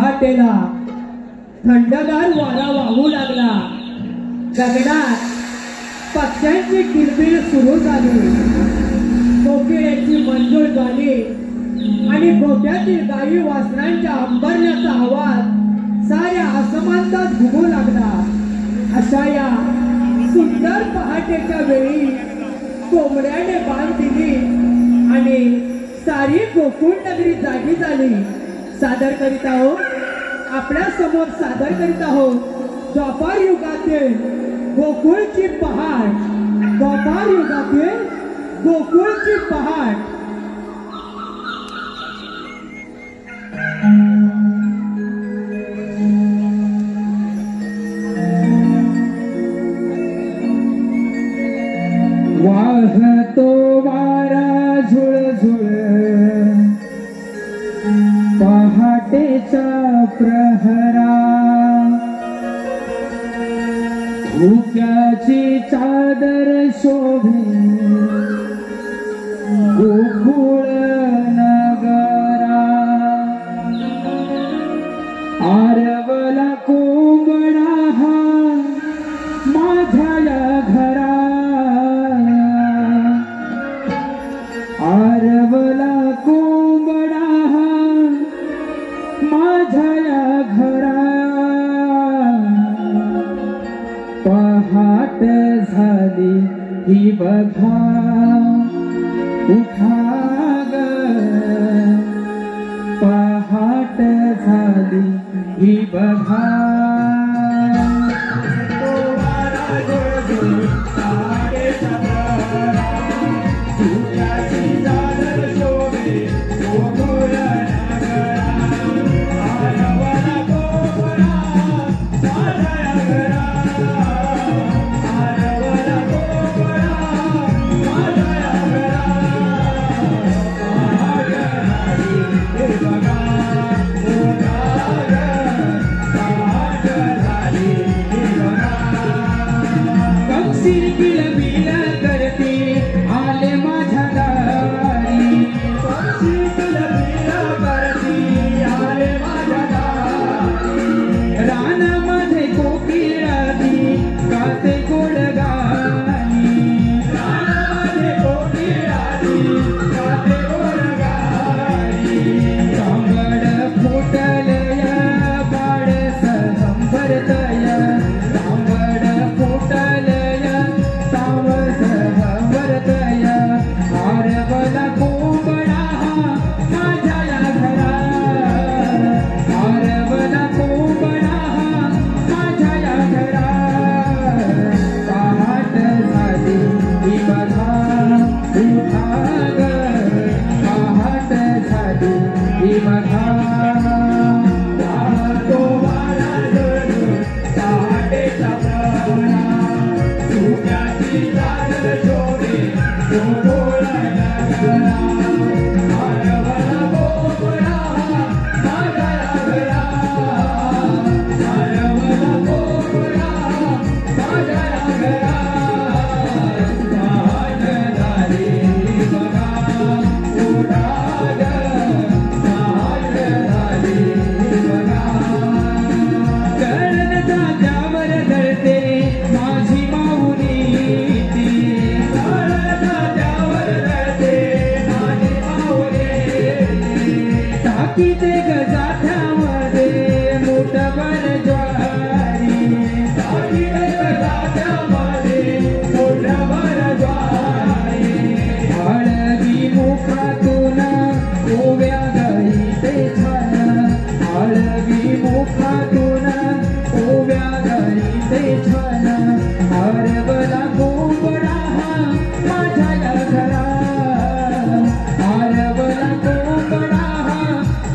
पहाटेला थंडगार वारा वाहू लागला. गगनात पक्ष्यांची किलबिल सुरू झाली. कोकिळेची मंजूळ गाणी आणि गोठ्यातील गाई वासरांच्या अंबरण्याचा आवाज साऱ्या आसमानात घुमू लागला. अशा या सुंदर पहाटेच्या वेळी कोंबड्याने बांध दिली आणि सारी गोकुळ नगरी जागी झाली. सादर करीत आहोत, आपल्या समोर सादर करीत आहोत द्वापार युगातील गोकुळची पहाट. द्वापार युगातील गोकुळची पहाट. वाहतो वारा झुळझुळ पहाटेचा प्रहरा. धुक्याची चादर शोभे गोकुळ नगरा. आरवला कोंबडा हा माझ्या या घरा. आरवला कोंबडा हा माझ्या या घरा. पहाट झाली ही बघा, उठा ग. पहाट झाली ही बघा.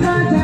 माझ्या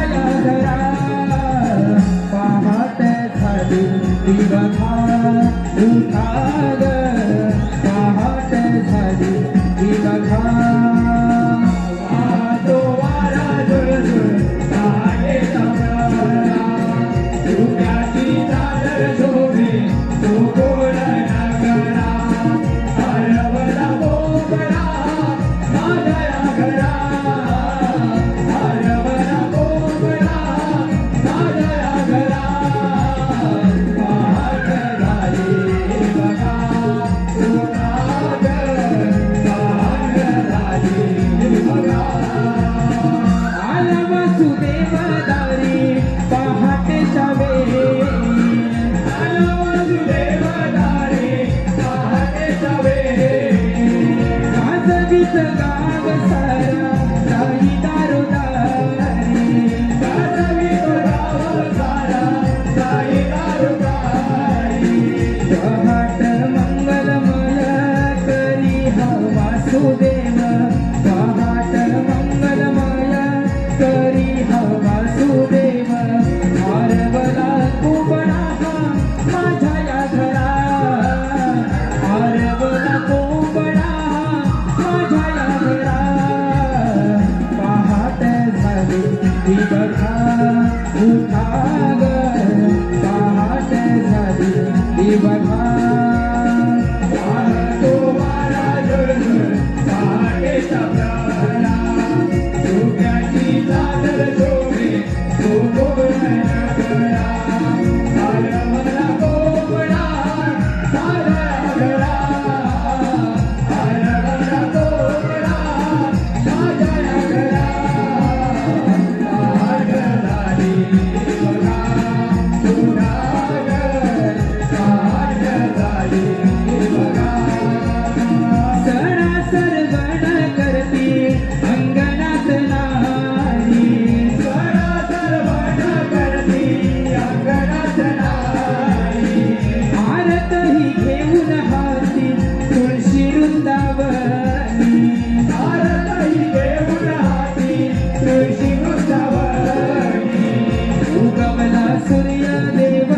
सूर्यदेव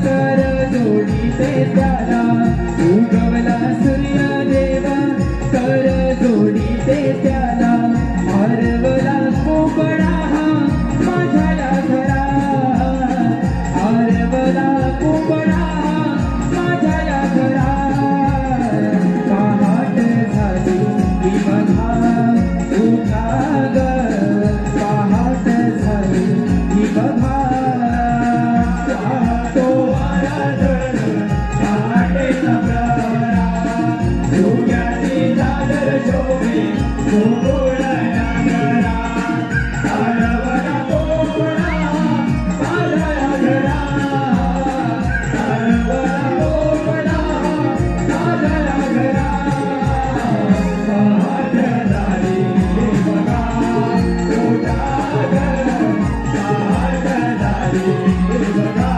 कर जोडीते त्याला उगवला सूर्यदेव कर जोडीते त्याला हरवला कोकणा माझ्या घरा हरवला कोकणा माझ्या घरा पहाट झाली ही बघा उठा ग पहाट झाली ही बघा तो वारा पहाटे नवरा सूर्याची चादर शोभे गोकुळा नागरा हरवला कोकणा माझ्या घरा हरवला कोकणा माझ्या घरा पहाट झाली बघा उठा ग पहाट झाली बघा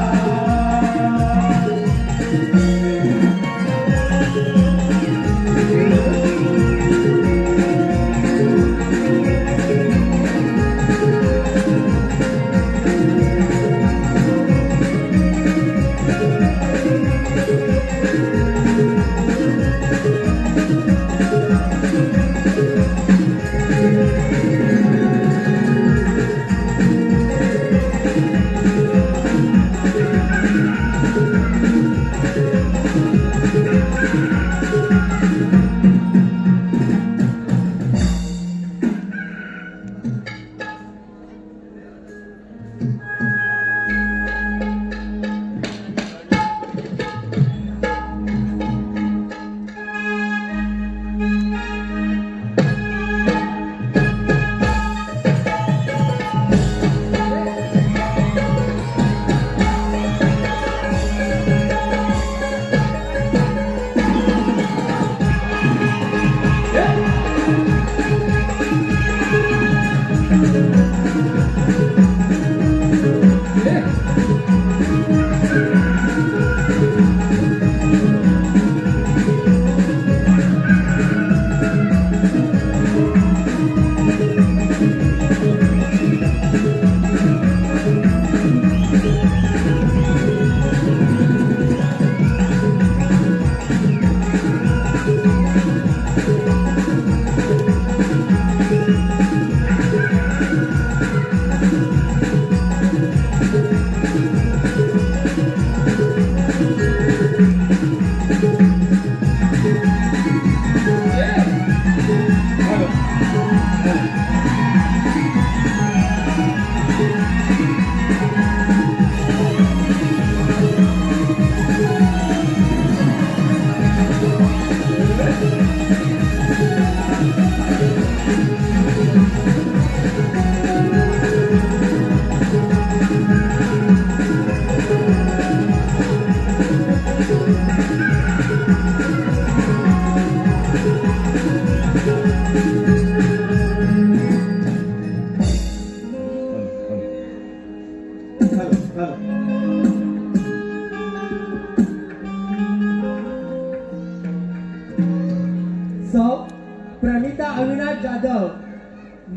प्रणिता अविनाश जाधव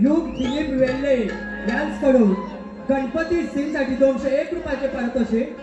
युग दिलीप वेल्ले यांच्याकडून गणपती सिंग साठी 201 रुपयाचे पारितोषिक.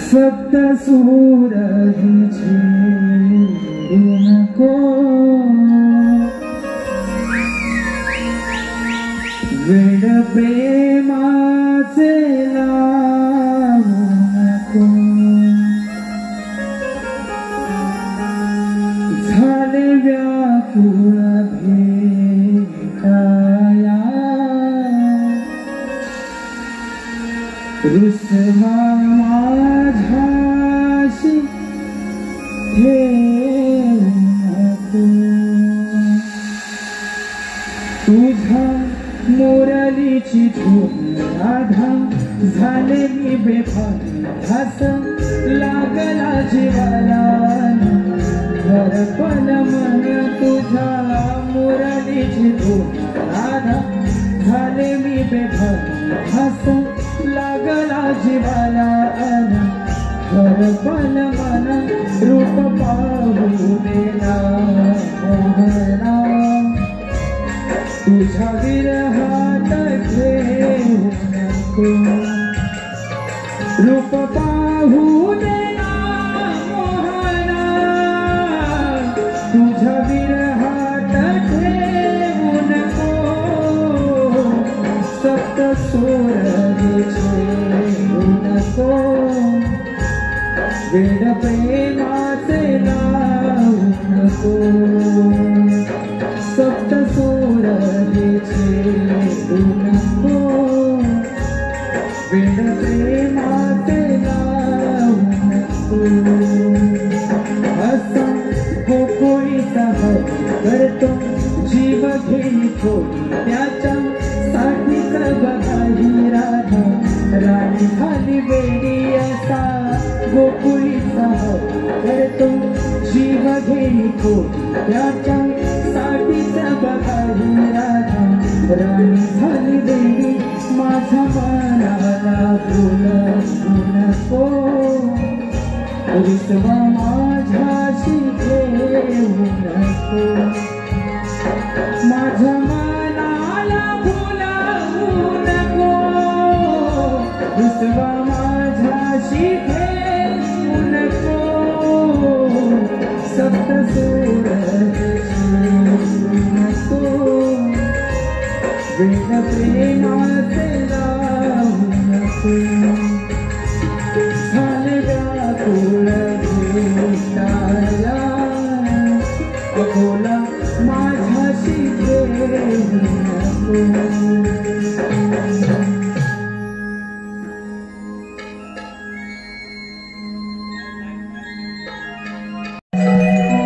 सप्त सूरज नको वेड प्रेमाचे लावू नको झाले व्याकुळ भेटाया रुसवा माझ्याशी ठेवू नको तुझ्या मुरलीची धूळ जीवाला घरपण मन तुझ्या मुरलीची धून राधा झाले मी बेभान हस लागला जीवाला घरपण मन रूप पाहू देना मोहना तुझ्या विरहात घेऊ नको रूप पाहू देना मोहना तुझ्या विरहात घेऊ नको सप्त सोर घेऊ नको वेड प्रेमाचे लावू नको सप्त सोर घेऊ नको वेड प्रेमाचे लावू नको असा गोकुळीचा करतो जीव घेई थोडी त्याच्या साठीच बघाही राधा राणी झाली वेडी असा गोकुळीचा करतो जीव घेई थोडी त्याच्या साठीच बघाही राधा राणी झाली वेडी माझ्या मनाला फुलवू नको विश्व माझ्याशी घेऊ नको माझ्या मनाला फुलवू नको विश्व माझ्याशी घेऊ नको सप्त सोर घेऊ नको वेद प्रेमाचे लावू नको झाले व्याकुळ भेटायला अकोला माझ्याशी घेऊ नको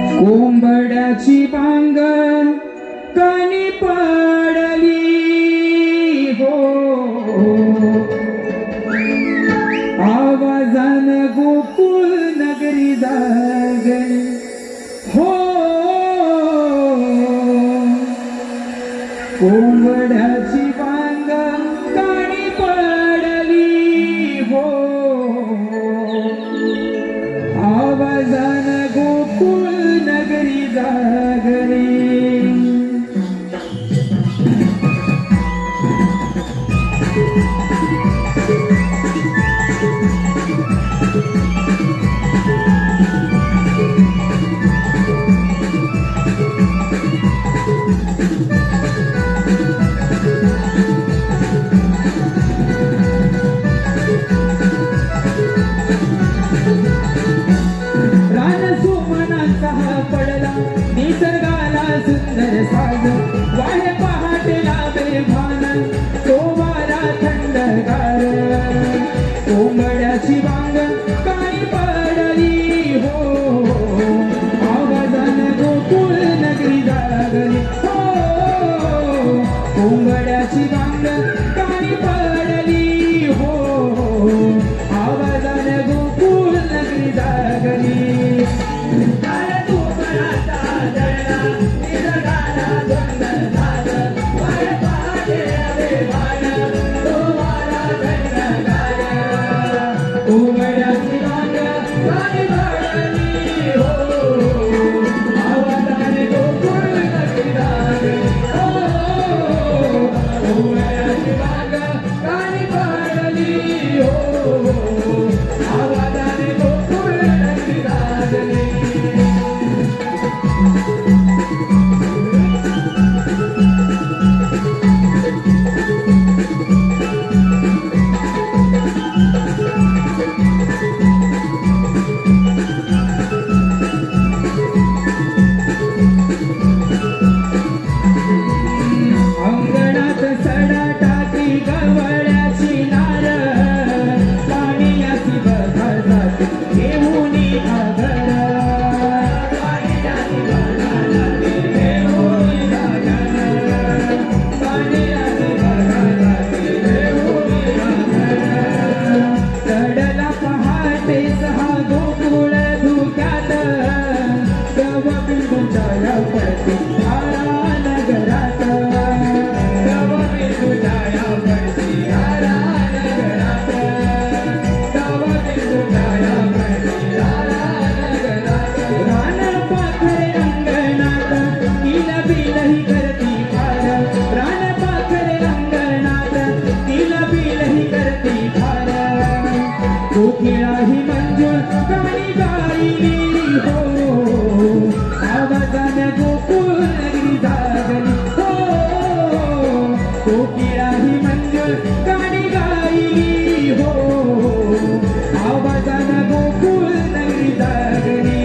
कोंबड्याची बांग कानी पडली हो आवाजान गोकुळ नगरी जागली हो कोंबड्याची बांग कानी पडली हो आवाजान गोकुळ नगरी जागली रान सुमनांचा हा पडला नीच गाणी गायली हो आवाजाने गोकुळ नगरी जागली हो कोकिळा ही मंजुळ गाणी गायली हो आवाजाने गोकुळ नगरी जागली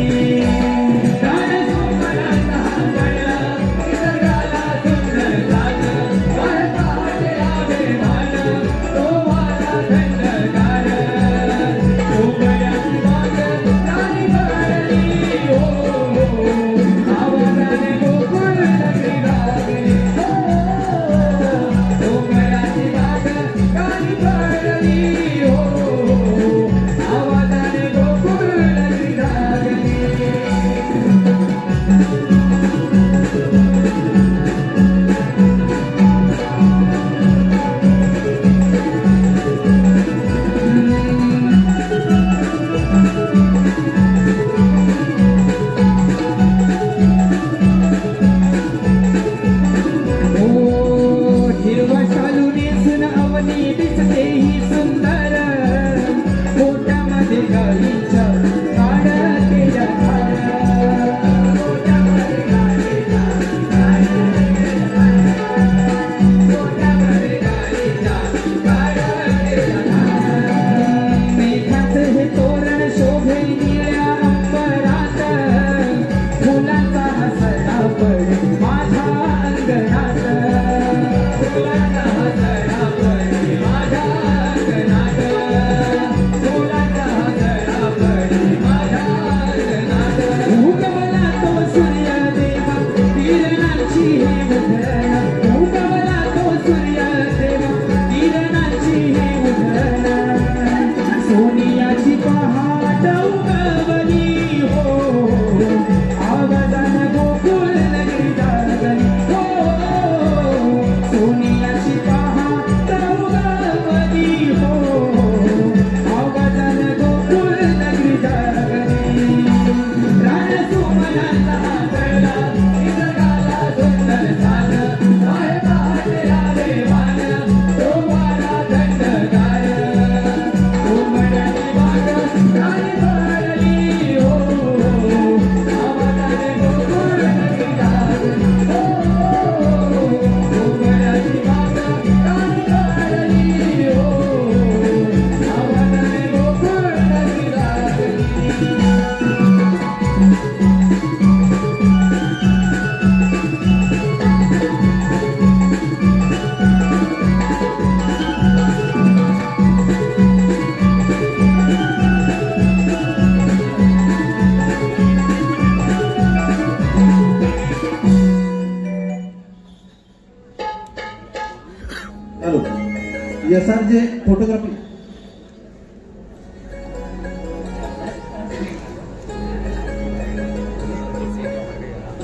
SRJ फोटोग्राफी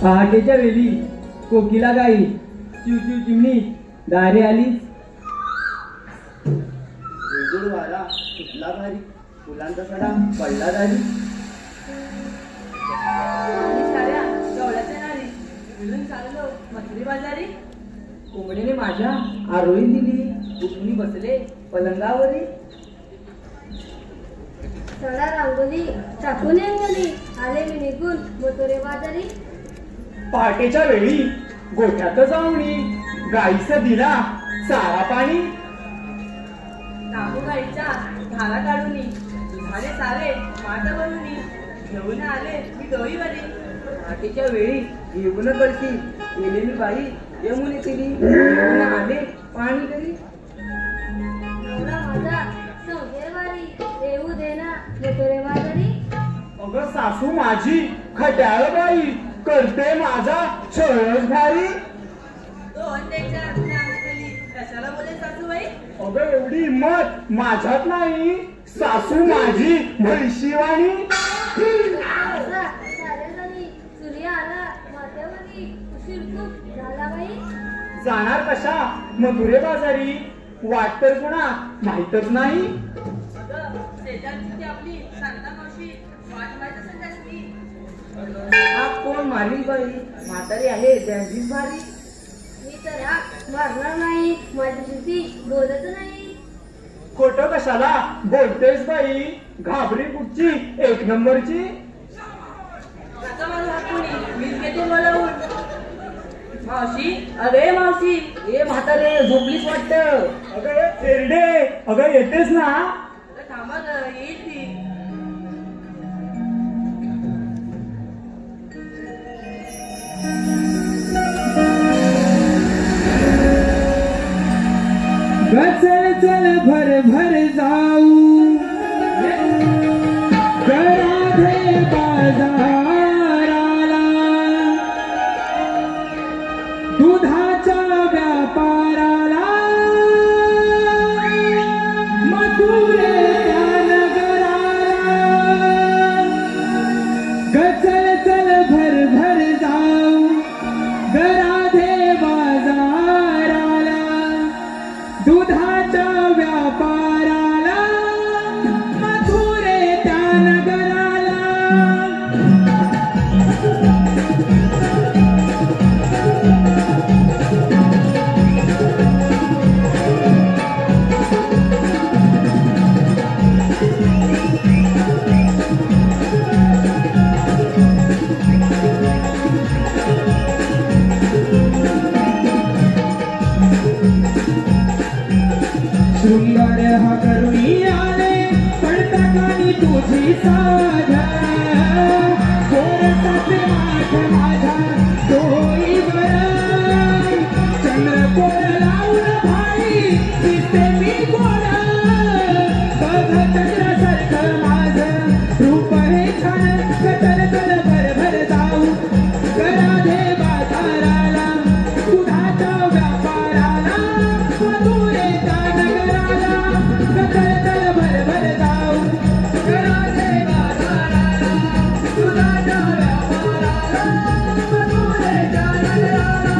पहाटेच्या वेळी कोकिला गाई चिव चिव चिमणी दारे आली वारा सुटला भारी फुलांचा सडा पडला दारी साऱ्या गवळ्याच्या नारी मिळून चाललो मथुरी बाजारी कोंबडीने माझ्या आरोळी दिली उठून बसले पलंगावरी सडा रांगोली टाकून अंगली आले मी निघून मोतोरे बाजारी पहाटेच्या वेळी गोठ्यात जाऊनी गाईचा दिला चारा पाणी तांबू गाईच्या धारा काढून दुधाने सारे माठ बनवून घेऊन आले मी डोईवरी पहाटेच्या वेळी घेऊन कळशी गेले मी बाई यमुने केली घेऊन आले पाणी करी नवरा माझा सौदेवारी येऊ देना मोतोरे बाजारी अगं सासू माझी खट्याळ बाई करते माझा छळच भारी दोन त्याच्या अंगली कशाला बोले सासूबाई अगं एवढी हिंमत माझ्यात नाही सासू माझी म्हैशीवाणी सारेजणी सूर्य आला माथ्यावरी उशीर खूप झाला बाई जाणार कशा मथुरे बाजारी वाट तर पुन्हा माहीतच नाही अगं शेजारची ती आपली शांता मावशी वाट माहित असेल जास्ती हा कोण मारी बाई म्हातारी आहे त्यांचीच भारी मी तर हाक मारणार नाही माझ्याशी बोलत नाही खोटं कशाला बोलतेस बाई? घाबरी कुठची, एक नंबरची. आता माझा हात कोणी मीच घेते बोलावून. मावशी, अरे मावशी, ए म्हातारे झोपलीच वाटतं. अगं तेरडे, अगं येतेस ना? अरे थांबा जरा, येईल ती. चल चल भर भर जाऊ राधे बाजाराला, दुधाच्या व्यापाराला, मथुरे त्या नगराला. चल चल भर भर जाऊ राधे बाजाराला, दुधाच्या व्यापाराला, मथुरे त्या नगराला. सुंदर हा करुणी आले पडता कानी तुझी साध, कोरसाचे माठ माझा डोईवर, चंद्रकोर लावून भाई दिसते मी गोड. बघ चंद्रासारखं माझं रूप हे छान, चल चल भर भर जाऊ राधे बाजाराला, दुधाच्या व्यापाराला, मथुरे त्या नगराला. चल चल भर भर जाऊ राधे बाजाराला, दुधाच्या व्यापाराला, मथुरे त्या नगराला.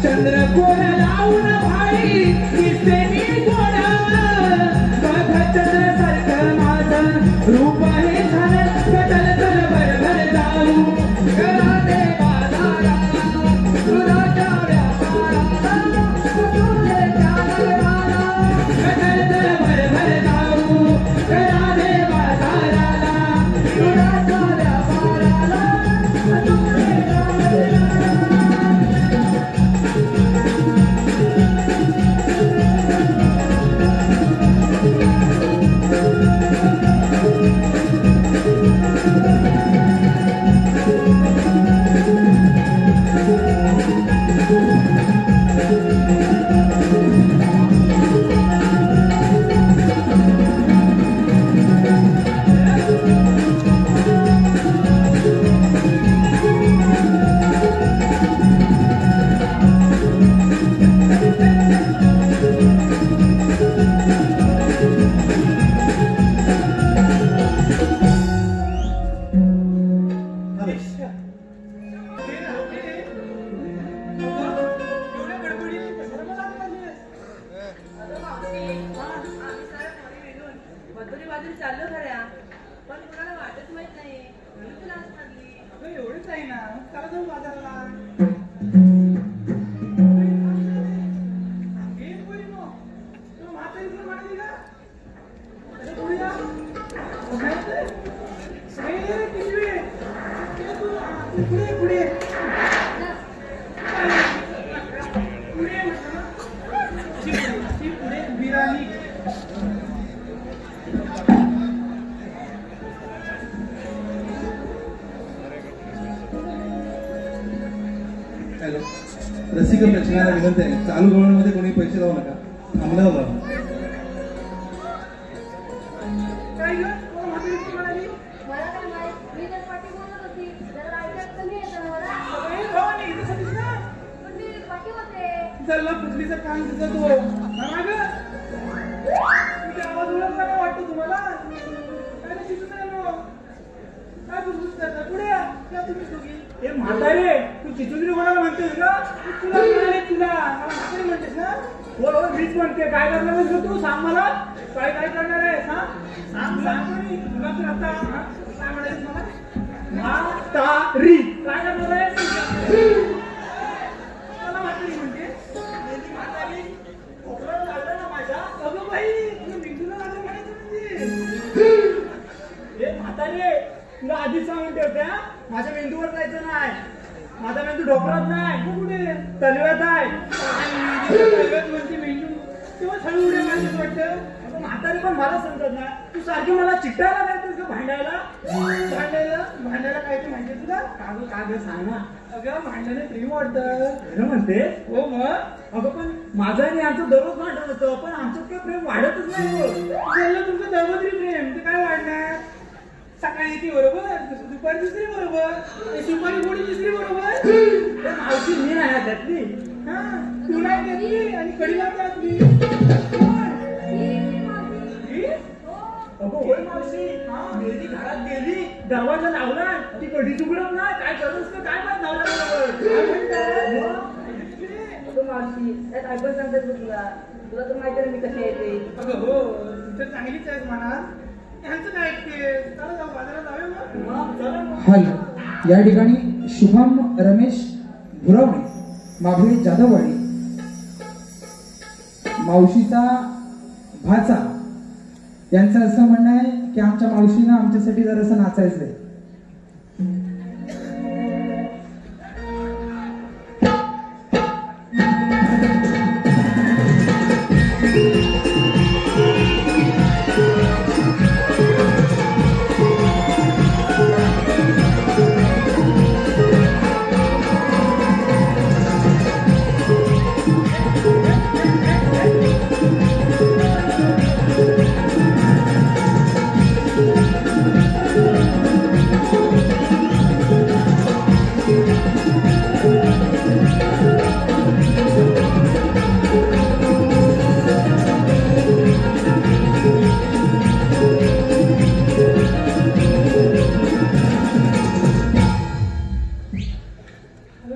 चंद्रकोर लावून भाई दिसते मी गोड. बघ चंद्रासारखं माझं रूप हे छान. चल चल भर भर जाऊ राधे बाजाराला, दुधाच्या व्यापाराला, मथुरे त्या नगराला. चल चल भर भर जाऊ राधे बाजाराला, दुधाच्या व्यापाराला, मथुरे त्या नगराला. चाललो खऱ्या, पण कोणाला वाटत माहित नाही म्हणून तुला आज लागली. एवढंच आहे ना, चला जाऊ बाजाराला. म्हातारी पुढे पुढे पुढे उभी राहिली. हॅलो, रसिक प्रेक्षकांना विनंती आहे, चालू गवळणमध्ये कोणी पैसे लावू नका, थांबल्यावर लावा. काय ग कोण हाती म्हणाली? मला काय माहित, मी तर पाठी बोलत होती. जरा ऐकत कमी येतं ना मला. अरे भवानी, इथे सतीश ना? पण मी पाठी होते. चल पुतलीचं कान तुझं तो ना ग. तुझा आवाज ओळखला नाही वाटतो तुम्हाला? काय रे दिसत नाही ना? काय बुजबुज करता? पुढे या तुम्ही दोघी. ए म्हातारे, तू चिचुंद्री कोणाला म्हणतेस का? तुला म्हणाले तुला, मला म्हातारी म्हणतेस ना? बोल हो, मीच म्हणते. काय करणार आहेस ग तू? सांग मला. काय काय करणार आहे? सांग सांग. तुला तर आता काय म्हणायचं मला? म्हातारी काय करणार आहे? मला म्हातारी म्हणते. म्हातारी खोकला लागला ना माझ्या. अगं बाई, तुला मेंदूला लागलं म्हणायचं म्हणजे. हे म्हातारे, तुला आधीच सांगून ठेवते हा, माझ्या मेंदूवर जायचं नाही. माझा मेंदू ढोकरात नाही. कुठे? तलव्यात आहे. तलव्यात म्हणते मेंदू, तेव्हा हळू उड्या मारतेस वाटतं. अगं म्हातारी, पण मला समजत नाही, तू सारखी मला चिट्टायला काढतेस का? भांडायला काय ते माहितीये तुला? काग सांग ना. अगं भांडणाने प्रेम वाटतं. खरं म्हणते? हो मग. अगं पण माझं आणि यांचं दररोज भांडण होतं, पण आमचं काही प्रेम वाढतच नाही. झालं तुमचं दररोज प्रेम, ते काय वाढणार? सकाळी ती बरोबर, दुपारी दुसरी बरोबर, सुपारी गोडी दुसरी बरोबर. मावशी मी नाही त्यातली. हा, तू नाही त्यातली आणि कडीला त्यातली. होय मावशी, गेली घरात गेली, दरवाजा लावला, ती कधी चुकलं नाही. काय करतोस का काय माहित लावला मावशी त्यात ऐकून सांगतात तुला तुला तर माहिती आहे मी कशी येते. अगं हो, तू तर चांगलीच आहेस म्हणा. यांचं काय ऐकते? चला जाऊ बाजारात जाऊया मग. हॅलो, या ठिकाणी शुभम रमेश भुरावणे, माभेळी जाधववाडी, मावशीचा भाचा यांचं असं म्हणणं आहे की आमच्या मावशीनं आमच्यासाठी जरासं नाचायचंय.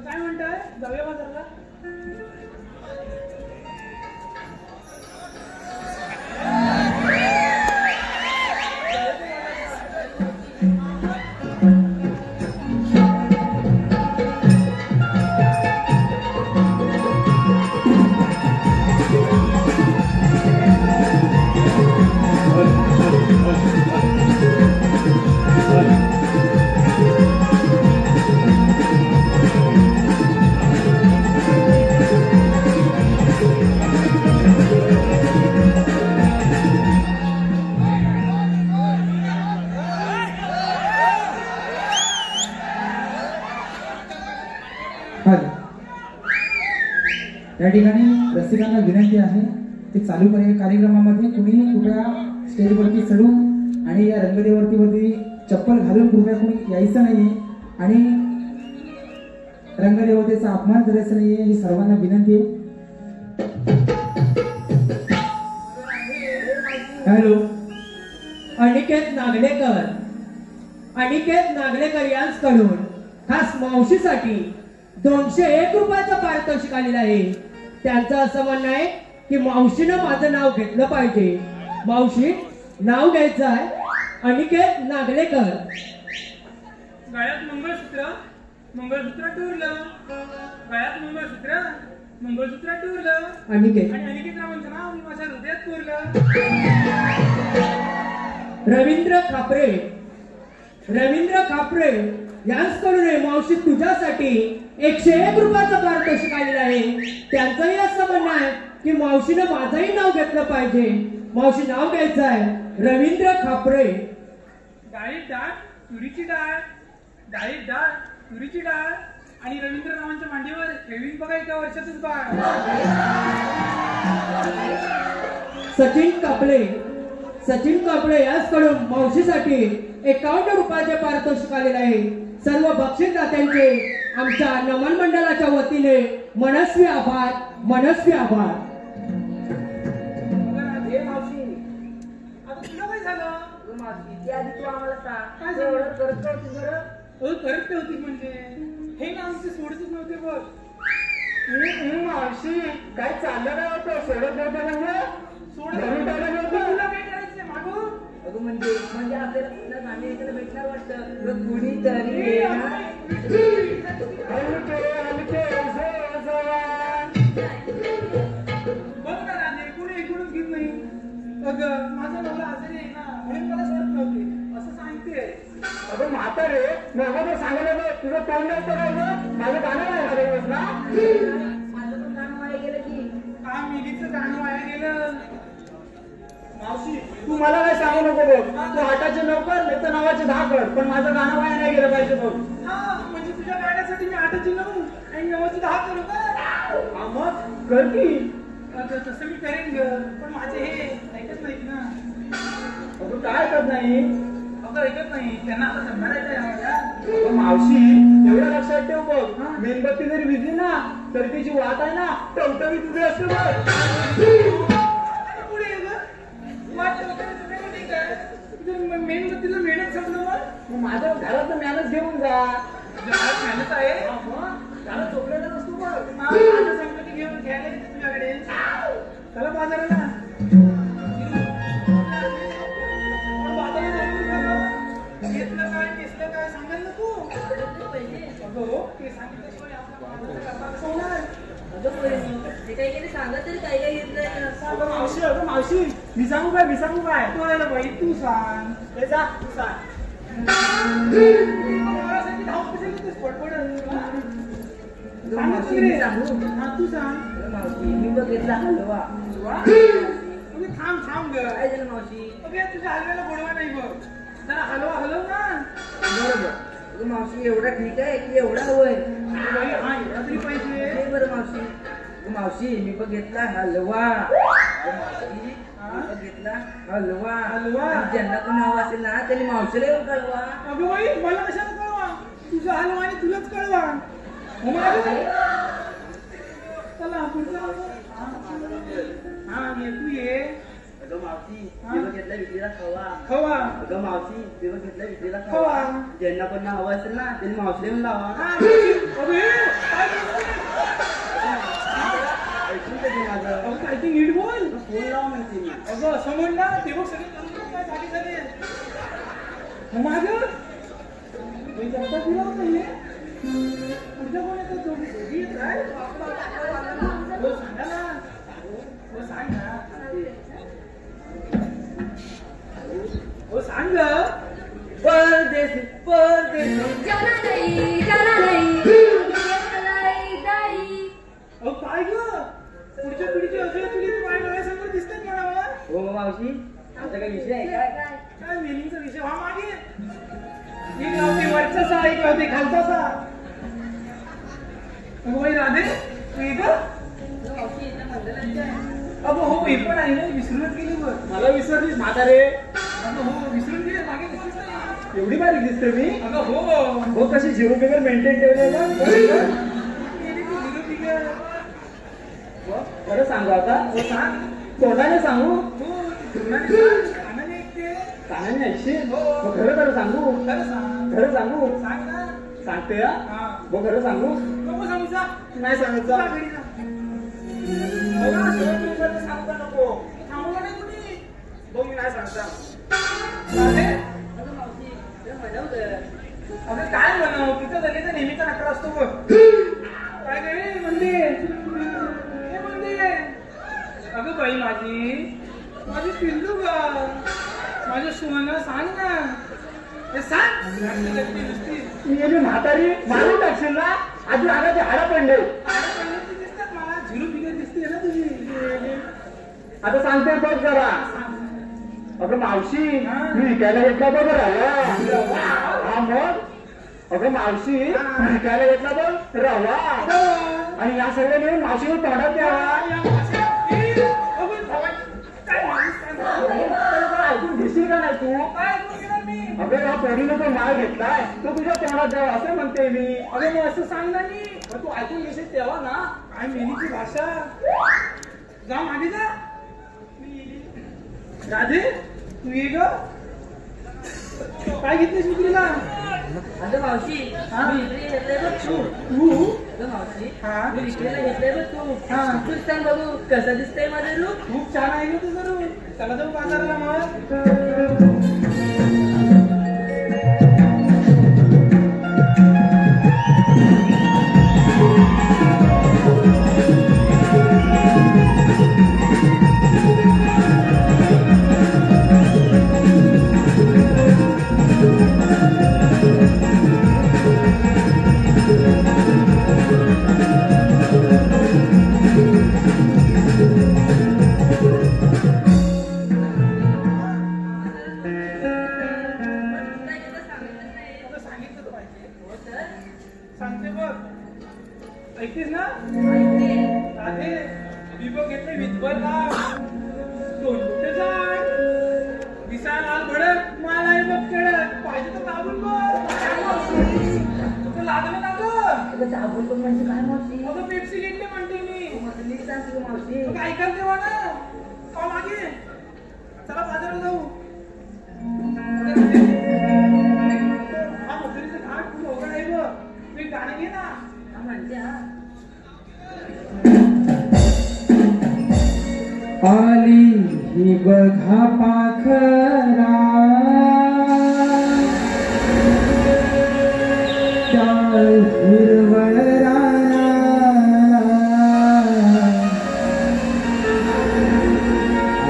काय म्हणताय? जाऊया बाजारला. या ठिकाणी रसिकांना विनंती आहे की चालू कार्यक्रमामध्ये कुणीही कृपया स्टेजवरती चढून आणि या रंगदेवतीवरती चप्पल घालून कृपया कुणी यायचं नाहीये आणि रंगदेवतेचा अपमान करायचा नाहीये ही सर्वांना विनंती आहे. हॅलो, अनिकेत नागलेकर यांच्याकडून खास मावशीसाठी 201 रुपयाचं पारितोषिक आलेलं आहे. त्यांचं असं म्हणणं आहे की मावशीनं माझं नाव घेतलं पाहिजे. मावशी, नाव घ्यायचं आहे अनिकेत नागलेकर. गळ्यात मंगळसूत्र टुरलं. गळ्यात मंगळसूत्र टुरलं. अनिकेत आणि अनिकेतरावांचं नाव मी माझ्या हृदयात कोरलं. रवींद्र खापरे यांच्याकडून मावशी तुझ्यासाठी 101 रुपयाचं पारितोषिक आलेलं आहे. त्यांचंही असं म्हणणं आहे की मावशीनं माझंही नाव घेतलं पाहिजे. मावशी नाव घ्यायचं आहे रवींद्र खापरे. डाळीत डाळ तुरीची डाळ, डाळीत डाळ तुरीची डाळ आणि रवींद्र नावांच्या मांडीवर ठेवीन बघा एका वर्षातच बाळ. सचिन कापले याचकडून मावशीसाठी 51 रुपयाचे पारितोषिक आलेले आहे. सर्व बक्षीसदात्यांचे आमच्या नमन मंडळाच्या वतीने मनस्वी आभार. हे मावशी आता तुला काय झालं? अगं मावशी त्या आधी तू आम्हाला सांग काय तू एवढं करत कर तू बरं. करत होती म्हणजे हे ना आमचे सोडतच नव्हते बघ. मावशी काय चाललं नाही होतं सोडत नव्हतं म्हणजे तुला काय करायचंय मागून? अगं म्हणजे आपल्याला गाणी ऐकायला भेटणार वाटतं कुणीतरी बघ ना राजे कोणी ऐकूनच घेत नाही. अगं माझा नवरा आजारी आहे ना म्हणून मला सोडत नव्हते असं सांगते. अगं म्हातारे मग सांगायला तुझं तोंड नाही तर माझं गाणं नाही झालं ना. माझं पण गाणं वाया गेलं की का मिलीचं गाणं वाया गेलं. मावशी तू मला काय सांगू नको बघ. तू हाताचे नोकर नाही तर नावाचे 10 कर पण माझं गाणं वाया नाही गेलं पाहिजे बघ. हा म्हणजे तुझ्या गाण्यासाठी मी 8ची 9 आणि 9ची 10 करू का? मग कर की. अगं तसं मी करेन ग पण माझे हे ऐकत नाहीत ना. अगं काय करत नाही. अगं ऐकत नाही त्यांना आता समजायचं आहे माझ्या. मावशी एवढं लक्षात ठेव बघ मेणबत्ती जरी विजली ना तर तिची वाट आहे ना टवटवी तुझी असते बघ. पुढे ये ग. वाट वगैरे तुम्ही नाही काय तुझं मेणबत्तीला मेहनत समजलं मग माझ्या घरात मेहनत घेऊन जा. घरात मेहनत आहे. घरात चोपड्याला नसतो बघ. आता सांगतो की घेऊन घ्यायला येते तुझ्याकडे. चला बाजाराला. बाजारात जाऊन बघा. घेतलं काय केसलं काय सांगाल ना तू. अगं हो ते सांगितल्याशिवाय आपला बाजाराचा व्यापार कसं होणार? जे काही केलं सांगत तरी काही काही येत नाही. अगं मावशी मी सांगू काय तोळ्याला बाई तू सांग. हे जा तू सांग. नवऱ्यासाठी धावपळ घेतेस पडपडत. मावशी मी सांगू. हा तू सांग. मावशी मी बघितला हलवा. तुम्ही थांब ग. काय झालं मावशी. अगं तुझ्या हलव्याला गोडवा नाही बघ. जरा हलव ना. बरोबर. अगं मावशी एवढा ठीक आहे की एवढा हवंय. बाई, हा एवढा तरी पाहिजे. हे बरं मावशी. अगं मावशी मी बघितला हलवा. अगं मावशी मी बघितला हलवा. आणि ज्यांना पण हवा असेल ना त्यांनी मावशीला येऊन कळवा. अगं बाई मला कशाला कळवा. तुझा हलवा आणि तुलाच कळवा. चला पुढचा हा ये तू ये. अगं मावशी मी बघितला विक्रीला खवा. अगं मावशी मी बघितला विक्रीला खवा. ज्यांना पण हवा असेल ना त्यांनी मावशीला येऊन लावा. ऐकून कधी माझं काहीतरी नीट बोल. फोन लावा म्हणते मी. अगं असं म्हण ना ते बघ सगळे करून काय झाले माझ मी जनता दिला होता हे पुढच्या कोण येतात दोघी येत राय. हो सांगा ना. हो सांग ना. हो सांग. परदेसी जाना नाही अहो काय ग पुढच्या पिढीची अजून तुझी माझ्या डोळ्यासमोर दिसतात मला. हो मावशी आमचा काही विषय आहे काय. काय मेलिंगचा विषय हा मागे एक लावते वरचा सा एक लावते खालचा सा. अगं बाई राधे तू ये का. अगं हो हे पण आहे ना विसरूनच गेली बघ. मला विसरलीस म्हातारे. अगं हो विसरून गेले मागे दिसलीच नाही. एवढी बारीक दिसते मी. अगं हो हो कशी झिरो फिगर मेंटेन ठेवलेलं. गेली ती झिरो फिगर. खरं सांगू आता. हो सांग. तोंडाने सांगू हो तोंडाने सांग. कानाने ऐकते. कानाने ऐकशील. हो. मग खरं सांगू. खरं सांग सांग ना. सांगते हा हा मग खरं सांगू. नको सांगू जा. नाही सांगत जा जा. घरी जा. अगं शेवट तुझ्याकडे सांगू का नको. थांबवलं नाही कुणी. बघ मी नाही सांगता. राधे अगं मावशी तुला म्हणवलं. अगं काय म्हणावं तुझ्या दगेचा नेहमीचा नकार असतो बघ. काय गे म्हणते हे म्हणते. अगं बाई माझी पिल्लू ग माझ्या सोना सांग ना. हे सांग नुसती गेली म्हातारी मारून टाकशील ना आधी अंगाचे हाडं पडले मला झिरू फिगर दिसते ना तुझी. आता सांगते बघ जरा अगं मावशी मी विकायला घेतला बघ रवा. हा मग अगं मावशी विकायला घेतला बघ रवा आणि या सगळ्या नेऊन मावशीवर तोंडात द्यावा. ऐकून घेशील का नाही तू. अगं या पोरीने तो माल घेतलाय तो तुझ्या तोंडात द्यावा असं म्हणते मी. अरे मग असं सांग ना मी. तू ऐकून घेशील तेव्हा ना. काय मेलीची भाषा. जा मागे जा. राधे तू ये ग. काय घेतलीस विक्रीला. अगं मावशी मी विक्री घेतलंय बघ तू. अगं मावशी मी विक्रीला घेतलंय बघ तू. तूच सांग बघू कसं दिसतंय माझं रूप. खूप छान आहे ना तुझं रूप. चला जाऊ बाजाराला मग. सांगते बघ. ऐकतेस ना. राधे मी बघ घेतले विधभर लाव 2 फुटे जाड विसा लाल भडक माल आहे बघ खेळत. पाहिजे तर दाबून बघ. तुझं लागलं ना ग. अगं दाबून पण म्हणजे काय मावशी. अगं पेप्सी घेतली म्हणते मी. माझं नीट सांग मावशी. काय कर तेव्हा ना का मागे. चला बाजारात जाऊ. हा मजुरीचं घाट खूप अवघड आहे बघ. तू एक गाणं घे ना. हा म्हणते हा. आली ही बघा पाखरा त्या हिरवळ रानात.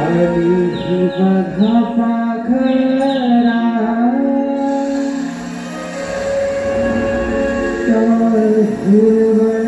आली ही बघा पाखरा त्या हिरवळ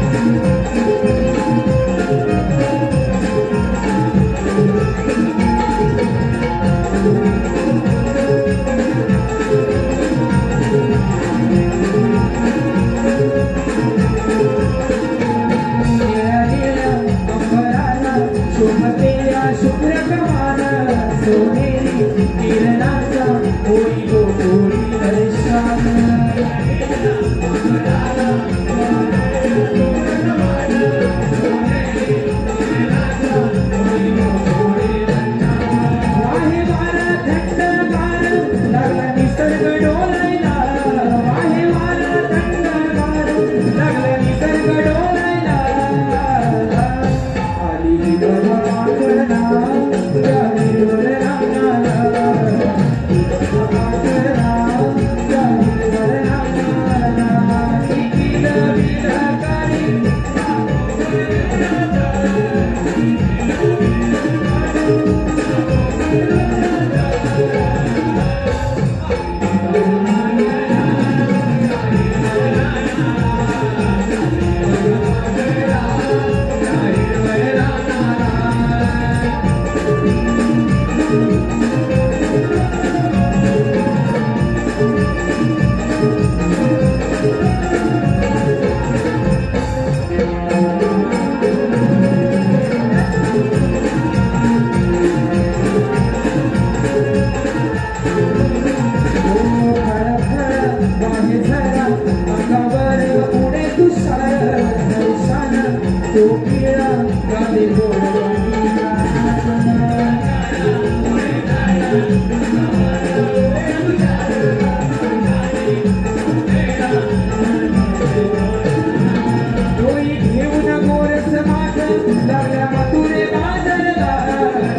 Thank you. कोकिळा गाणे डोई घेऊन गोरस माठ लागल्या मथुरे बाजारला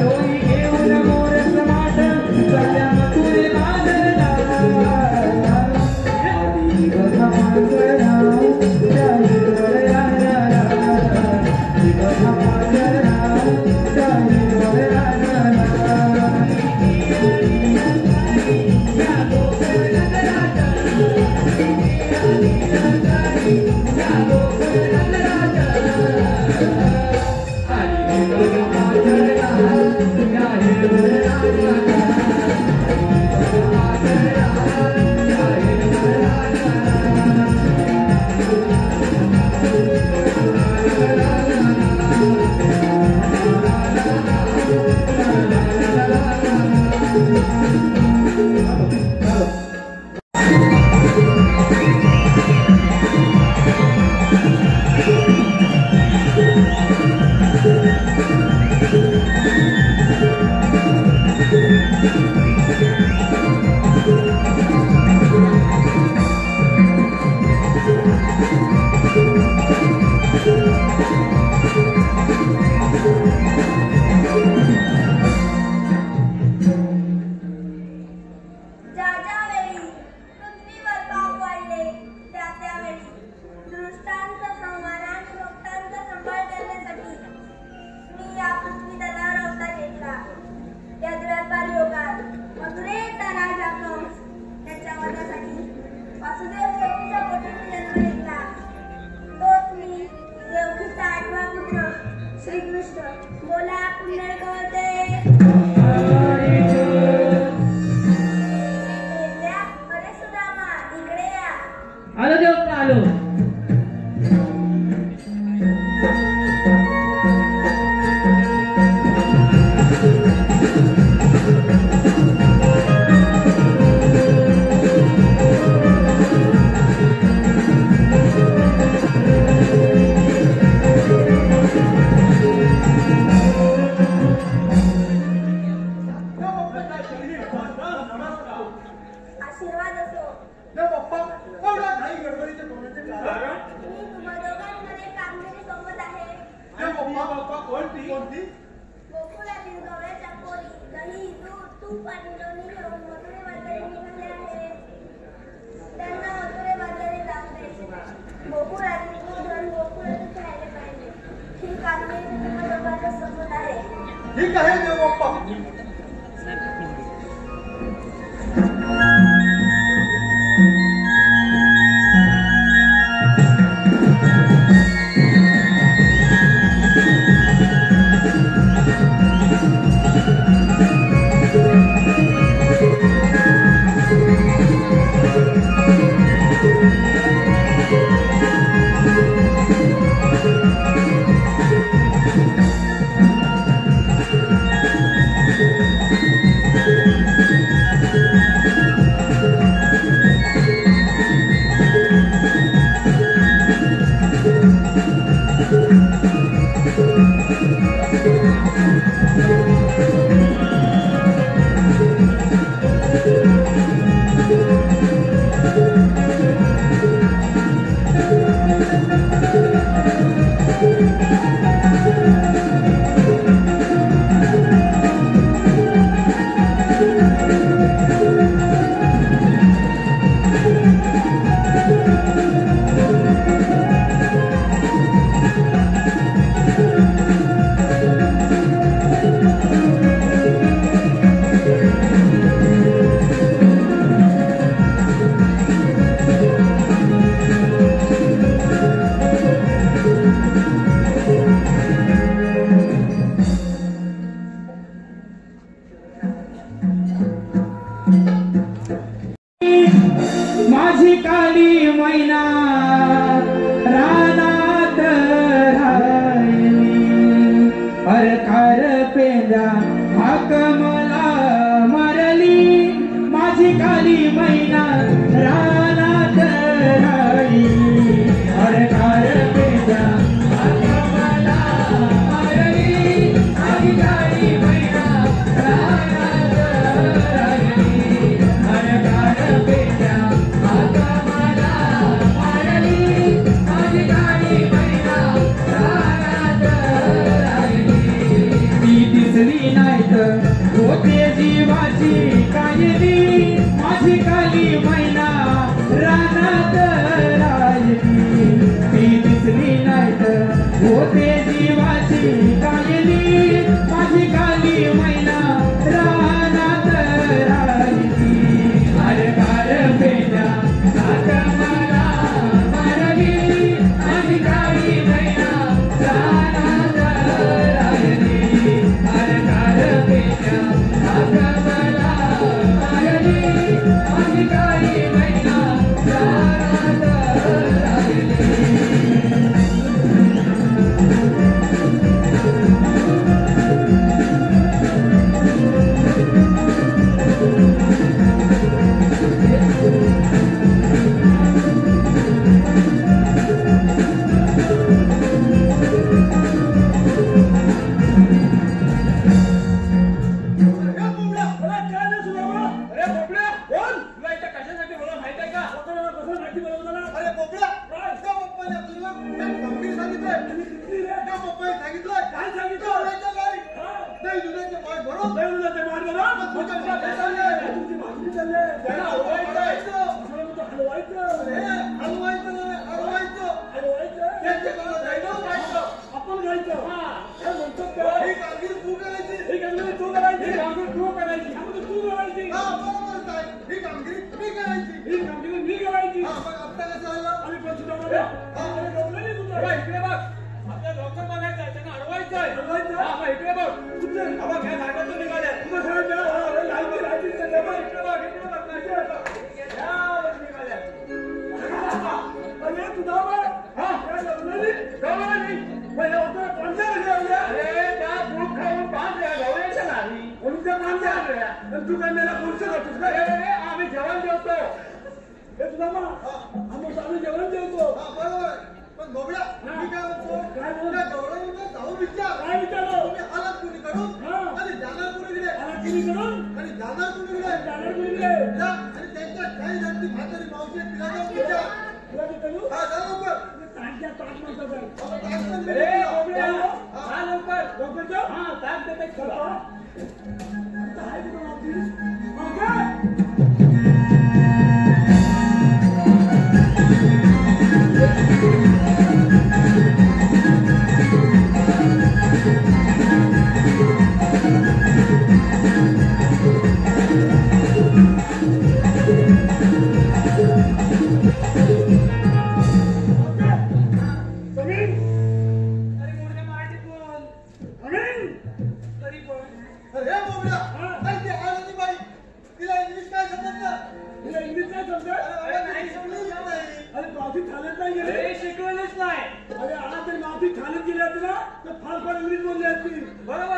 डोई घेऊन गोरस माठ लागल्या मथुरे बाजारला आधी बघा मागरा जाईवर राहणारा आधी बघा मागरा जाईवर राहणारा ठीक आहे देवप्पा. माझी काली मैना रानात राहिली अरकार पेंदा हाक मला मारली माझी काली मैना रानात राहिली अरकार पेंदा हाक सांगितलं काय सांगितलं नाही दुधाचे माठ भरून नाही दुधाचे माठ भरून तुमची भाकरी चालले त्याला हलवायचं त्यांच्याकडे जायचं आपण गायचं हे म्हणतात का ही कामगिरी तू करायची ही कामगिरी तू करायची ही कामगिरी तू करायची तू करायची बरोबर आहे ही कामगिरी मी करायची ही कामगिरी मी करायची मग आपल्याला चाललं आणि पण सुद्धा इकडे बघ आपल्या डॉक्टर बघायचं आहे त्यांना अडवायचं इकडे बघ कुठे बाबा घ्या झाडातून निघाल्या तू काय मला पुढचं करतोस का आम्ही जेवण जेवतो हे तुला आम्ही जेवण जेवतो बरोबर पण बोबड्या मी काय म्हणतो काय बोलला गौरव जाऊन विचार काय विचारलो तुम्ही आलात कुणीकडून आणि जाणार कुणीकडे आलात कुणीकडून आणि जाणार कुणीकडे आणि त्यांच्या काही जाती म्हातारी मावशी तिला जाऊन विचार तुला विचारू जा लवकर तांच्या ताट म्हणतो अरे बोबड्या हा लवकर जाऊ ताट देते खरं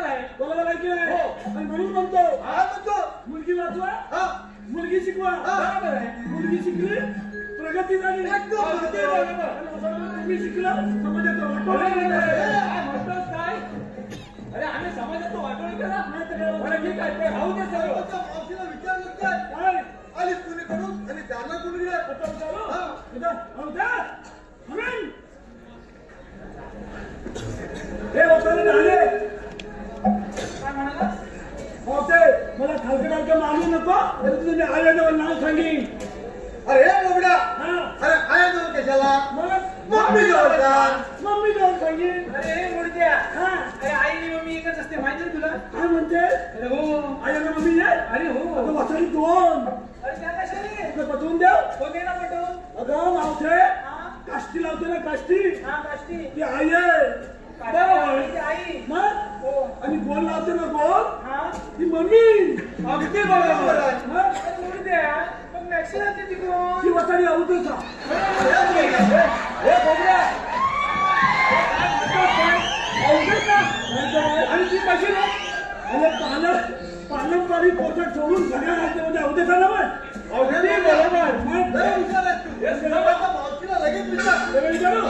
काय बरोबर आहे की नाही आणि म्हणून म्हणतो मुलगी वाचवा मुलगी शिकवा बरोबर आहे मुलगी शिकली प्रगती झाली तुम्ही शिकला समाजाचा वाटोळा काय अरे आम्ही समाजाचा वाटोळा केला ठीक आहे राहू दे सगळं मावशीला विचारलं काय आलीस कुणीकडून आणि जाणार कुणीकडे हे होतं झाले काय म्हणाला होते मला खालकडे मानू नको तरी तुम्ही आल्याजवळ नाव सांगेन अरे बोबड्या अरे आल्याजवळ कशाला मम्मी जवळ सांगेन अरे मुडद्या अरे आई आणि मम्मी एकच असते माहिती तुला काय म्हणते अरे हो आई आणि मम्मी अरे हो वाचली दोन अरे त्या कशाने पटवून द्या कोणी ना पटवून अगं मावशे काष्टी लावते ना काष्टी ती आई आहे आई मग आणि गोल लावते ना गोल ती मम्मी अगदी बरोबर मग मॅक्सी लावते ती कोण ती वसाडी आवडतोच आणि ती कशी ना पारंपरिक पोशाख सोडून सगळ्या राज्यामध्ये अवधेचा नव्हे अगदी बरोबर मावशीला लगेच विचार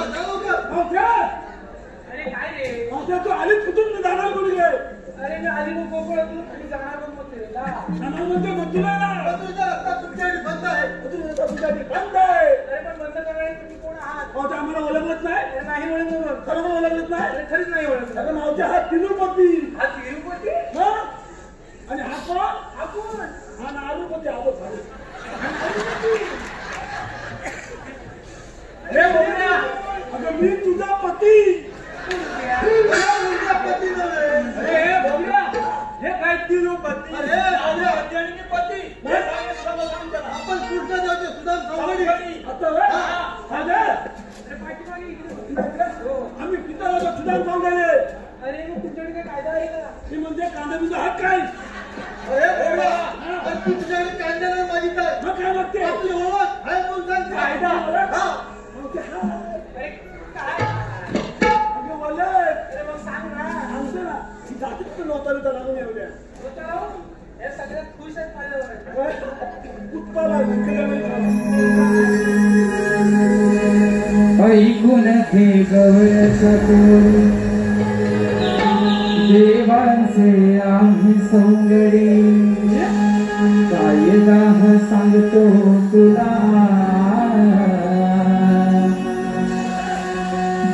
अरे काय रे तू आली कुठून जाणार कोणी अरे मी आली मग कोकणातून आणि जाणार म्हणते रस्ता तुमच्यासाठी बंद आहे अरे पण बंद करणारे तुम्ही कोण आहात आम्हाला ओळखलंच नाही ओळखलं खरं ओळखलंच नाही खरीच नाही ओळखलं अरे मावच्या हा तिरुपती आणि हा कोण हा नारुपती अगं मी तुझा पती हे काय तिरुपती पती आपण कुठं जातो आम्ही पिता जातो सुधार सांगायला अरे मग तुमच्याकडे काय कायदा आहे का मी म्हणजे कांदा बिंदा हात काय अरे तू तुझ्याकडे कांद्याला मागितलं मग काय मागते आपली ओळख आहे कोण सांगते कायदा अरे काय अरे मग सांग ना सांगतो ना ती जातीत पण नव्हता लागून येऊ द्या हे सगळ्यात खुश आहेत माझ्यावर उत्पाला ऐकून हे गवळ्याचा देवांचे आम्ही सोंगडे कायदा सांगतो तुला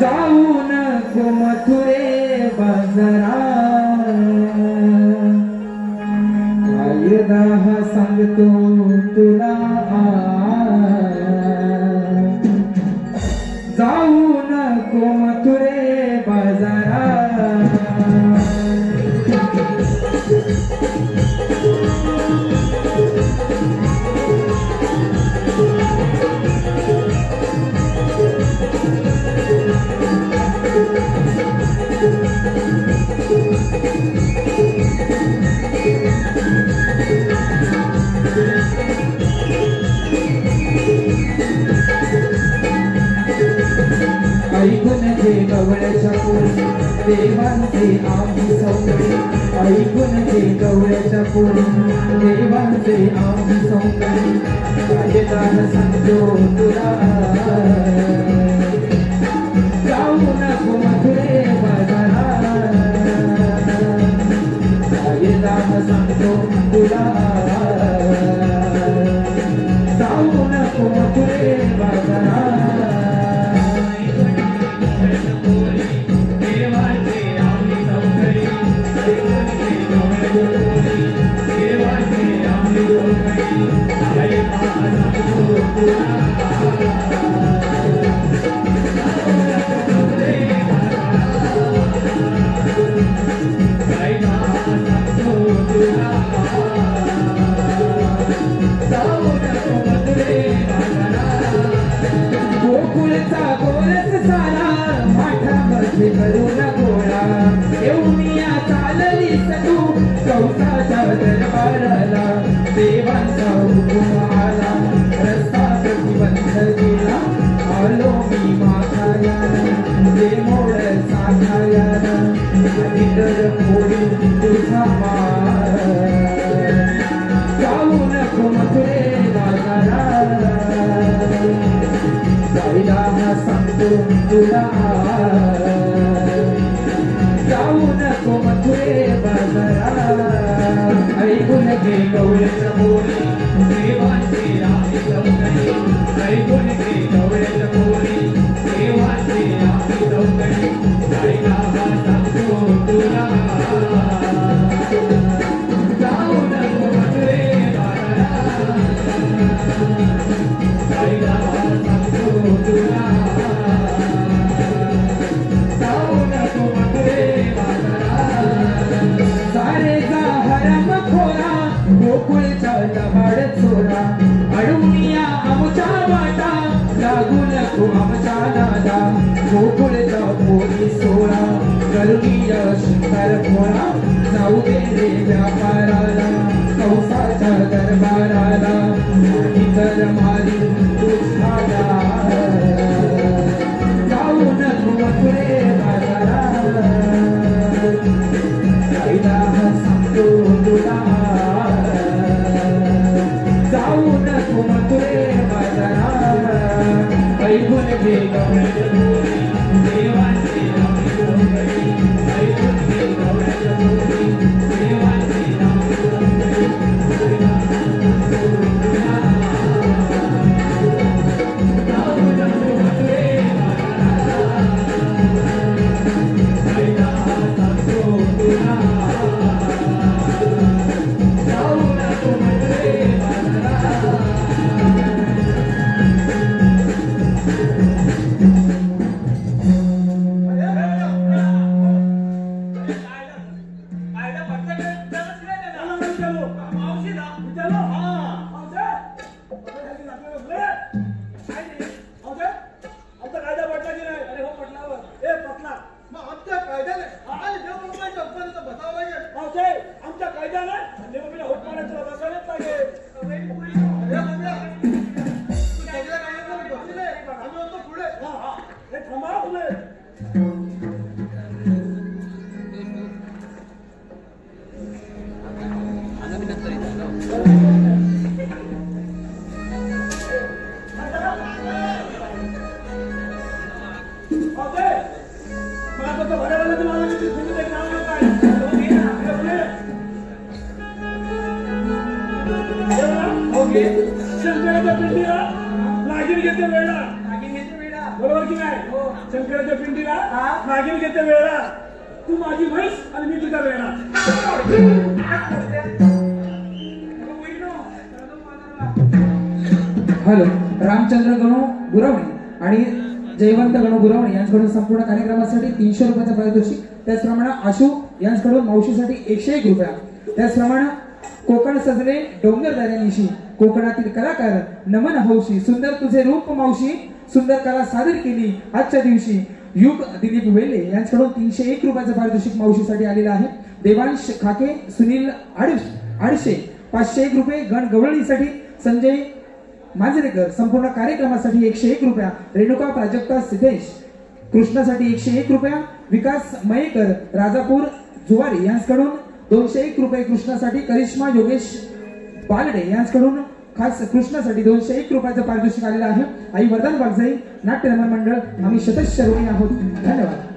जाऊ नको मथुरे बाजारा कायदा हा सांगतो तुला जाऊ नको मथुरे बाजारा ऐकून घे गवळ्याच्या पोरी देवांचे आम्ही सौंदर्य ऐकून घे गवळ्याच्या पोरी देवांचे आम्ही सौंदर्य कायदा सांगतो तुला जाऊ नको मथुरे बाजारा कायदा सांगतो तुला जाऊ नको मथुरे बाजारा गोकुळचा गोरस सारा माठामध्ये करून गोळा येऊनिया चाललीस तू कौसाच्या दरबाराला देवांचा हुकूम आला रस्ता प्रतिबंध केला आलो मी माथायाला जे मोड साठायाला इतर पोळी तुझा मार जाऊ नको मथुरे बाजारा कायदा सांगतो तुला जाऊ नको मथुरे बाजारा ऐकून घे गवळ्याच्या पोरी देवांचे आम्ही सौंदर्य ऐकून घे गवळ्याच्या पोरी देवांचे आम्ही सौंदर्य कायदा सांगतो तुला जाऊ नको मथुरे बाजारा कायदा सांगतो तुला जाऊ नको मथुरे बाजारा सारे जा हरम खोरा गोकुळचा लबाड चोरा अडुनिया आमच्या वाटा लागू नको आमच्या नादा गोकुळचा पोरी सोळा करुणीय शिखर भोळा जाऊ दे रे व्यापाराला कौसाच्या दरबाराला इतर मारी तुझ्याला जाऊ नको मथुरे बाजारा कायदा सांगतो तुला जाऊ नको मथुरे बाजारा ऐकून घे गवळ्याच्या पोरी देवांचे आम्ही सौंदर्य ऐकून घे गवळ्याच्या पोरी देवांचे आम्ही सौंदर्य जाऊ नको मथुरे बाजारा कायदा सांगतो तुला जाऊ नको मथुरे बाजारा शंकराच्या पिंडीला नागिन घेते वेळा बरोबर की नाही? शंकराच्या पिंडीला नागिन घेते वेळा तू माझी म्हैस आणि मी तुझा वेळा. हॅलो, रामचंद्र गणू गुरवणी आणि जयवंत गणू गुरवणी यांच्याकडून संपूर्ण कार्यक्रमासाठी 300 रुपयाचं पारितोषिक. त्याचप्रमाणे आशू यांच्याकडून मावशीसाठी 101 रुपया. त्याचप्रमाणे कोकण सजले डोंगरदऱ्यांनिशी कोकणातील कलाकार नमन हौशी सुंदर तुझे रूप मावशी सुंदर कला सादर केली आजच्या दिवशी युग दिलीप वेले यांच्याकडून 301 रुपयाचं पारितोषिक मावशीसाठी आलेलं आहे. देवांश खाके सुनील आडशे 501 रुपये. गण गवळणीसाठी संजय मांजरेकर संपूर्ण कार्यक्रमासाठी 101 रुपया. रेणुका प्राजक्ता सिद्धेश कृष्णासाठी 101 रुपया. विकास मयेकर राजापूर जुवारी यांच्याकडून 201 रुपये कृष्णासाठी. करिश्मा योगेश बालडे यांच्याकडून खास कृष्णासाठी 201 रुपयाचं पारितोषिक आलेलं आहे. आई वरदान बागजाई नाट्य रमण मंडळ आम्ही शतश ऋणी आहोत. धन्यवाद.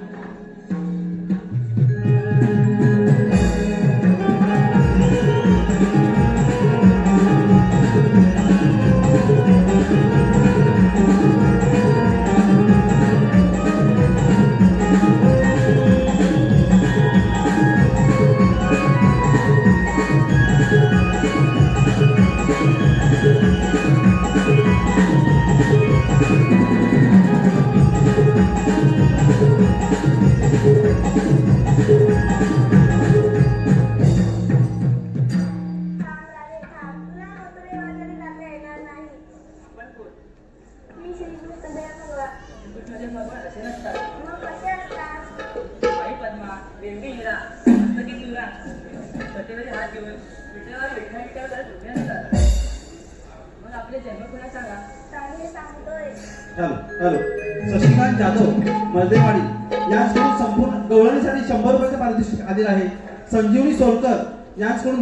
हॅलो, शशिकांत जाधव मर्देवाडी यांच्याकडून संपूर्ण गवळणीसाठी 100 रुपयाचं पारितोषिक आलेलं आहे. संजीवनी सोलकर यांच्याकडून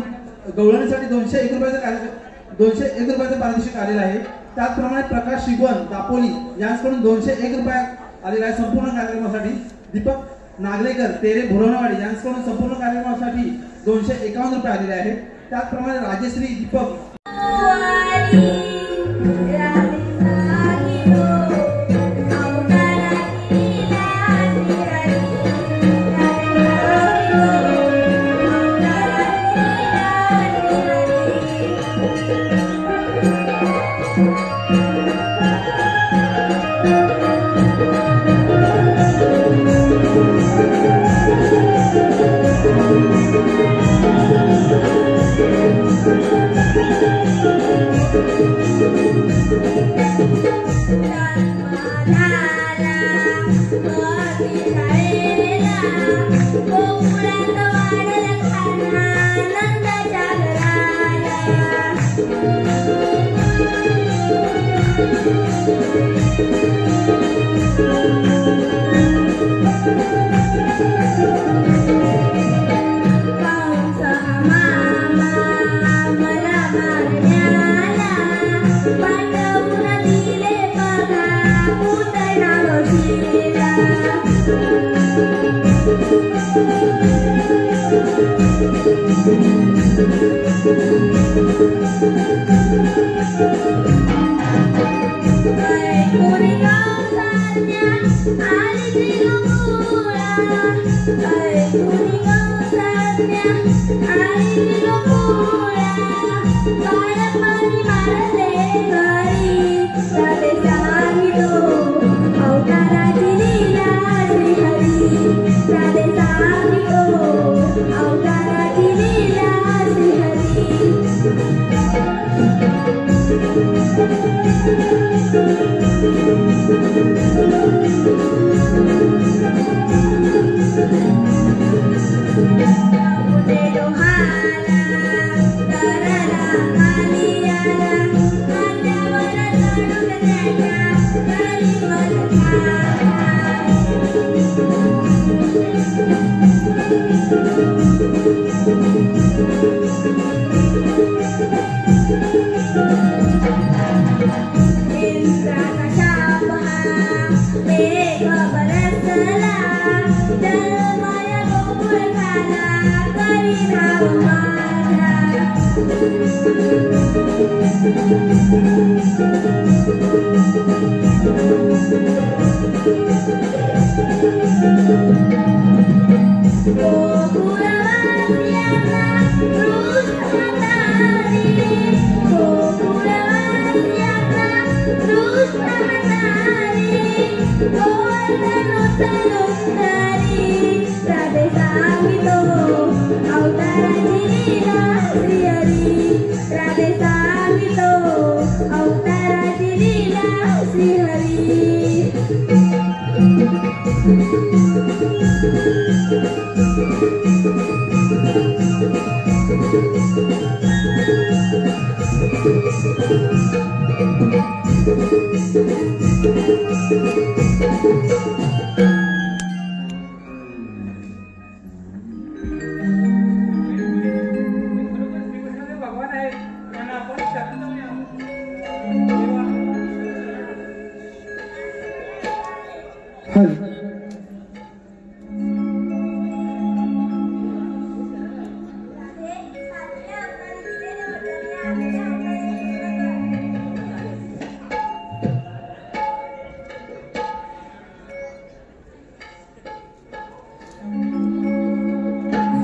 गवळणीसाठी 201 रुपयाचं पारितोषिक आलेलं आहे. त्याचप्रमाणे प्रकाश शिगवण दापोली यांच्याकडून 201 रुपये आलेला आहे संपूर्ण कार्यक्रमासाठी. दीपक नागलेकर तेरे भुरवणवाडी यांच्याकडून संपूर्ण कार्यक्रमासाठी 251 रुपये आलेले आहेत. त्याचप्रमाणे राजेश्री दीपक Thank you. भगवान आहे आणि आपण शरण जाऊया.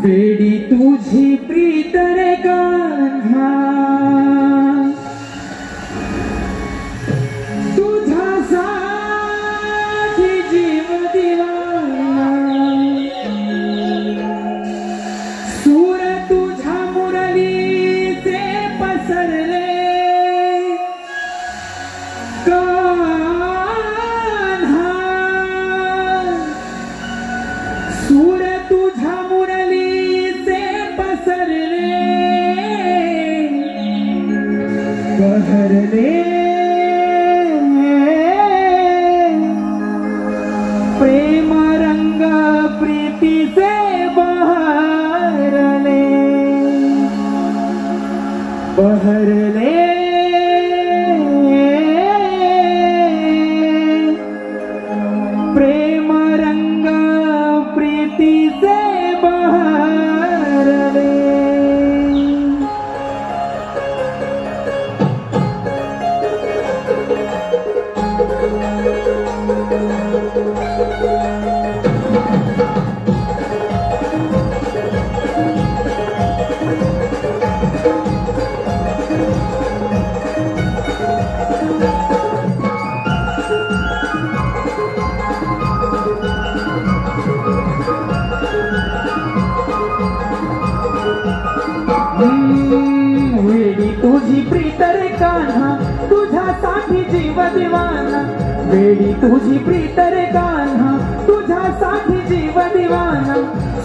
वेडी तुझी प्रीत रे कान्हा, तुझ्यासाठी जीव दिवाना, सूर तुझ्या मुरलीचे पसरले कान्हा, सूर तुझ्या बहरले प्रेम रंग प्रीतीचे बहरले, बहरले प्रेम रंग प्रीतीचे बहरले. वेडी तुझी प्रीत रे कान्हा, तुझ्यासाठी जीव दिवाना, वेडी तुझी प्रीत रे कान्हा, तुझ्यासाठी जीव दिवाना,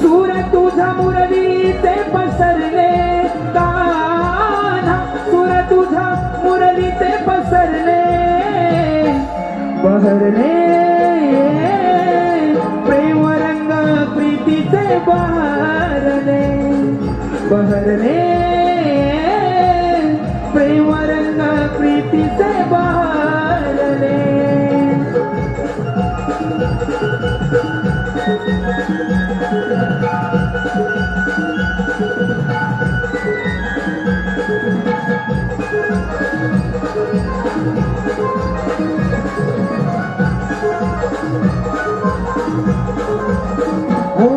सूर तुझ्या मुरलीचे पसरले कान्हा, सूर तुझ्या मुरलीचे पसरले, बहरले प्रेम रंग प्रीतीचे बहरले, बहरले प्रेम रंग प्रीतीचे बहरले. हो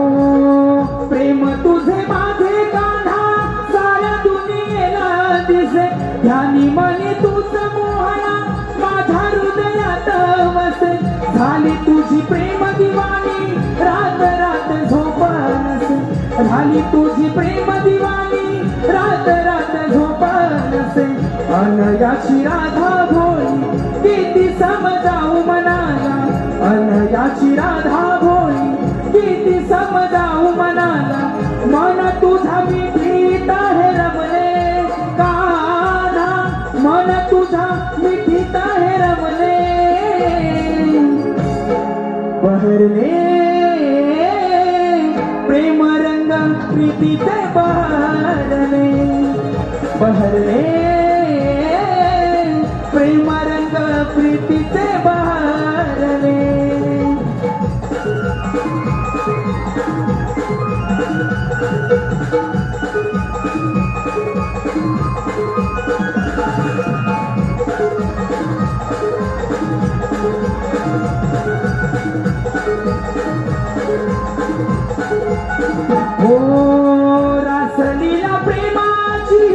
प्रेम तुझे माझे कान्हा, साऱ्या दुनियेला दिसे, ध्यानी मनी तूच मोहना, माझ्या हृदयात वसे, झाली तुझी प्रेम दिवाणी, रात रात झोप नसे, झाली तुझी प्रेम दिवाणी, रात रात झोप नसे, अनयाची राधा भोळी किती समजावू मनाला, अनयाची राधा भोळी किती समजावू मनाला, मन तुझा मिठीत आहे रमले कान्हा, मन तुझा मिठीत आहे रमले, बहरले प्रेम रंग प्रीतीचे बहरले, बहरले प्रेम रंग प्रीतीचे बहरले. हो रासलीला प्रेमाची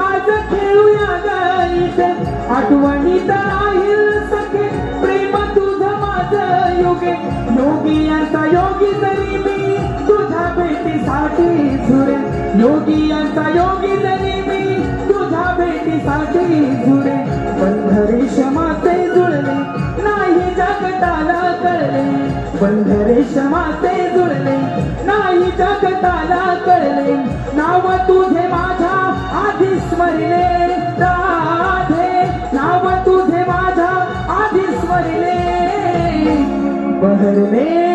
आज खेळूया गाईत, आठवणीत राहील सखे योगी जरी मी तुझ्या भेटीसाठी झुरे योगी यांचा योगी जरी मी तुझ्या भेटीसाठी झुरे बंधरे क्षमाचे जुळले नाही जगताला कळले बंधरे क्षमाचे जुळले नाही जगताला कळले नाव तुझे माझ्या आधी स्मरले राधे नाव तुझे माझ्या आधी स्मरले बहरले